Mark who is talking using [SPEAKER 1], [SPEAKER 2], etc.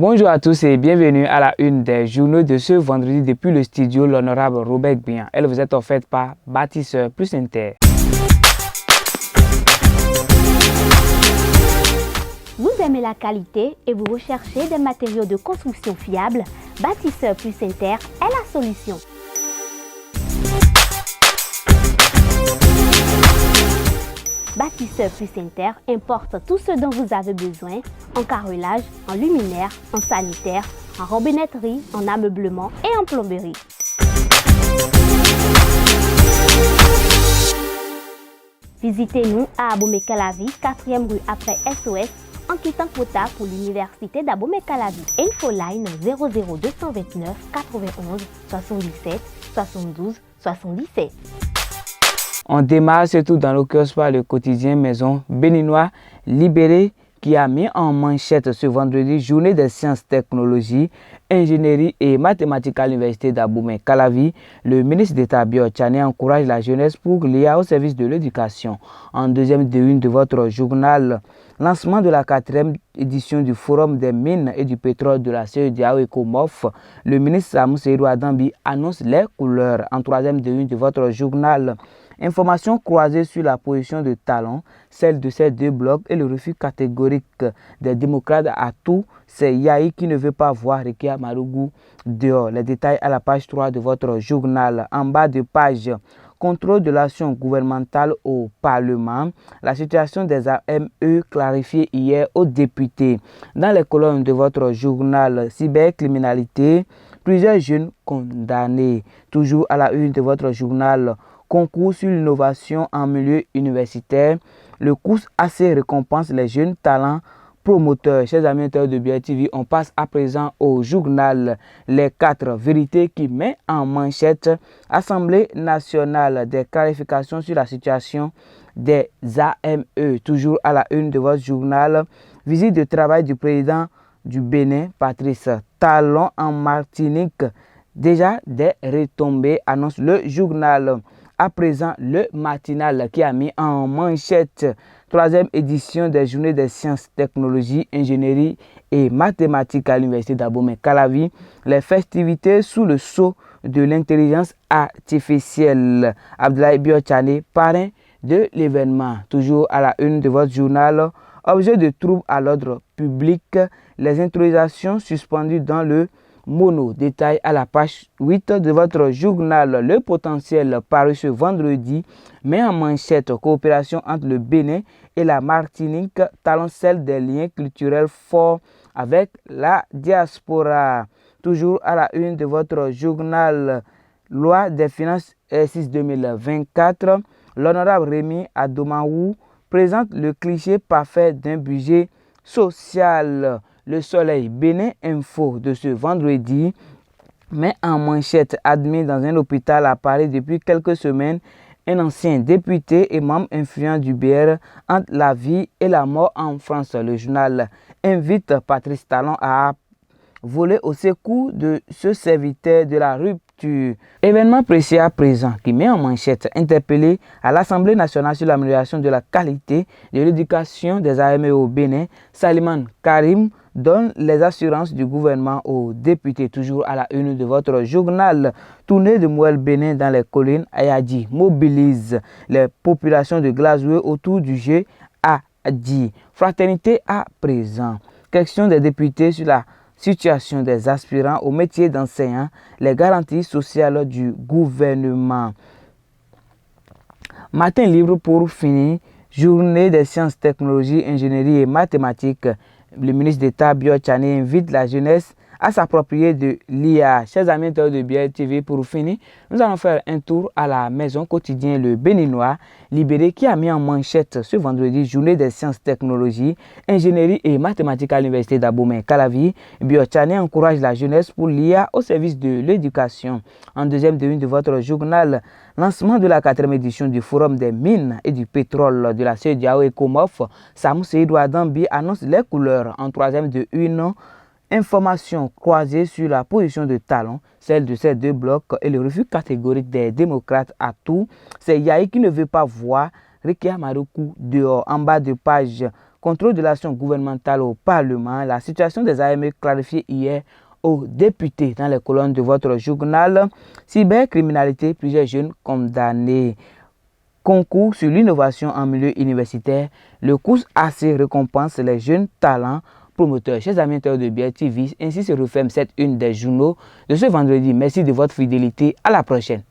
[SPEAKER 1] Bonjour à tous et bienvenue à la une des journaux de ce vendredi depuis le studio l'honorable Robert Bian. Elle vous est offerte par Bâtisseur Plus Inter.
[SPEAKER 2] Vous aimez la qualité et vous recherchez des matériaux de construction fiables? Bâtisseur Plus Inter est la solution. Bâtisseur Plus Inter importe tout ce dont vous avez besoin en carrelage, en luminaire, en sanitaire, en robinetterie, en ameublement et en plomberie. Visitez-nous à Abomey-Calavi, 4e rue après SOS, en quittant Kota pour l'université d'Abomey-Calavi. Infoline 00229 91 77 72 77.
[SPEAKER 1] On démarre surtout dans le kiosque par le quotidien Maison béninois Libéré qui a mis en manchette ce vendredi journée des sciences, technologies, ingénierie et mathématiques à l'université d'Abomey-Calavi. Le ministre d'État Biot Tchane encourage la jeunesse pour l'IA au service de l'éducation. En deuxième de une de votre journal, lancement de la 4e édition du Forum des mines et du pétrole de la CEDEAO ECOMOF, le ministre Samou Seydou Adambi annonce les couleurs. En troisième de une de votre journal, informations croisées sur la position de Talon, celle de ces deux blocs et le refus catégorique des démocrates à tout, c'est Yahi qui ne veut pas voir Rekia Marugu dehors. Les détails à la page 3 de votre journal. En bas de page, contrôle de l'action gouvernementale au Parlement. La situation des AME clarifiée hier aux députés. Dans les colonnes de votre journal, cybercriminalité, plusieurs jeunes condamnés. Toujours à la une de votre journal, concours sur l'innovation en milieu universitaire. Le cours assez récompense les jeunes talents promoteurs. Chers amis de BITV, on passe à présent au journal Les 4 vérités qui met en manchette Assemblée nationale des clarifications sur la situation des AME. Toujours à la une de votre journal, visite de travail du président du Bénin, Patrice Talon en Martinique. Déjà des retombées, annonce le journal. À présent, le matinal qui a mis en manchette 3e édition des journées des sciences, technologies, ingénierie et mathématiques à l'université d'Abomey-Calavi. Les festivités sous le sceau de l'intelligence artificielle. Abdoulaye Biot Tchane, parrain de l'événement. Toujours à la une de votre journal, objet de trouble à l'ordre public, les intronisations suspendues dans le Mono. Détail à la page 8 de votre journal. Le potentiel paru ce vendredi met en manchette coopération entre le Bénin et la Martinique, talon celle des liens culturels forts avec la diaspora. Toujours à la une de votre journal, loi des finances exercice 2024, l'honorable Rémi Adomaou présente le cliché parfait d'un budget social. Le Soleil Bénin Info de ce vendredi met en manchette admis dans un hôpital à Paris depuis quelques semaines un ancien député et membre influent du BR entre la vie et la mort en France. Le journal invite Patrice Talon à voler au secours de ce serviteur de la rupture. Événement précis à présent qui met en manchette interpellé à l'Assemblée nationale sur l'amélioration de la qualité de l'éducation des AME au Bénin. Saliman Karim donne les assurances du gouvernement aux députés. Toujours à la une de votre journal, tournée de Mouel Bénin dans les collines, Ayadji mobilise les populations de Glasgow autour du jeu Ayadji. Fraternité à présent. Question des députés sur la situation des aspirants au métier d'enseignant, les garanties sociales du gouvernement. Matin libre pour finir, journée des sciences, technologies, ingénierie et mathématiques. Le ministre d'État Biot Tchane invite la jeunesse à s'approprier de l'IA. Chers amis de BITV, pour finir, nous allons faire un tour à la maison quotidienne Le Béninois Libéré qui a mis en manchette ce vendredi journée des sciences, technologies, ingénierie et mathématiques à l'université d'Abomey-Calavi. Biot Tchane encourage la jeunesse pour l'IA au service de l'éducation. En deuxième de une de votre journal, lancement de la 4e édition du Forum des mines et du pétrole de la CEDEAO ECOMOF, Samou Seydou Adambi annonce les couleurs. En troisième de une, informations croisées sur la position de Talon, celle de ces deux blocs et le refus catégorique des démocrates à tout. C'est Yahi qui ne veut pas voir Rekia Marugu dehors. En bas de page, contrôle de l'action gouvernementale au Parlement, la situation des AME clarifiée hier aux députés dans les colonnes de votre journal. Cybercriminalité, plusieurs jeunes condamnés. Concours sur l'innovation en milieu universitaire, le cours AC récompense les jeunes talents promoteurs. Chers amis de BIA TV, ainsi se referme cette une des journaux de ce vendredi. Merci de votre fidélité. À la prochaine.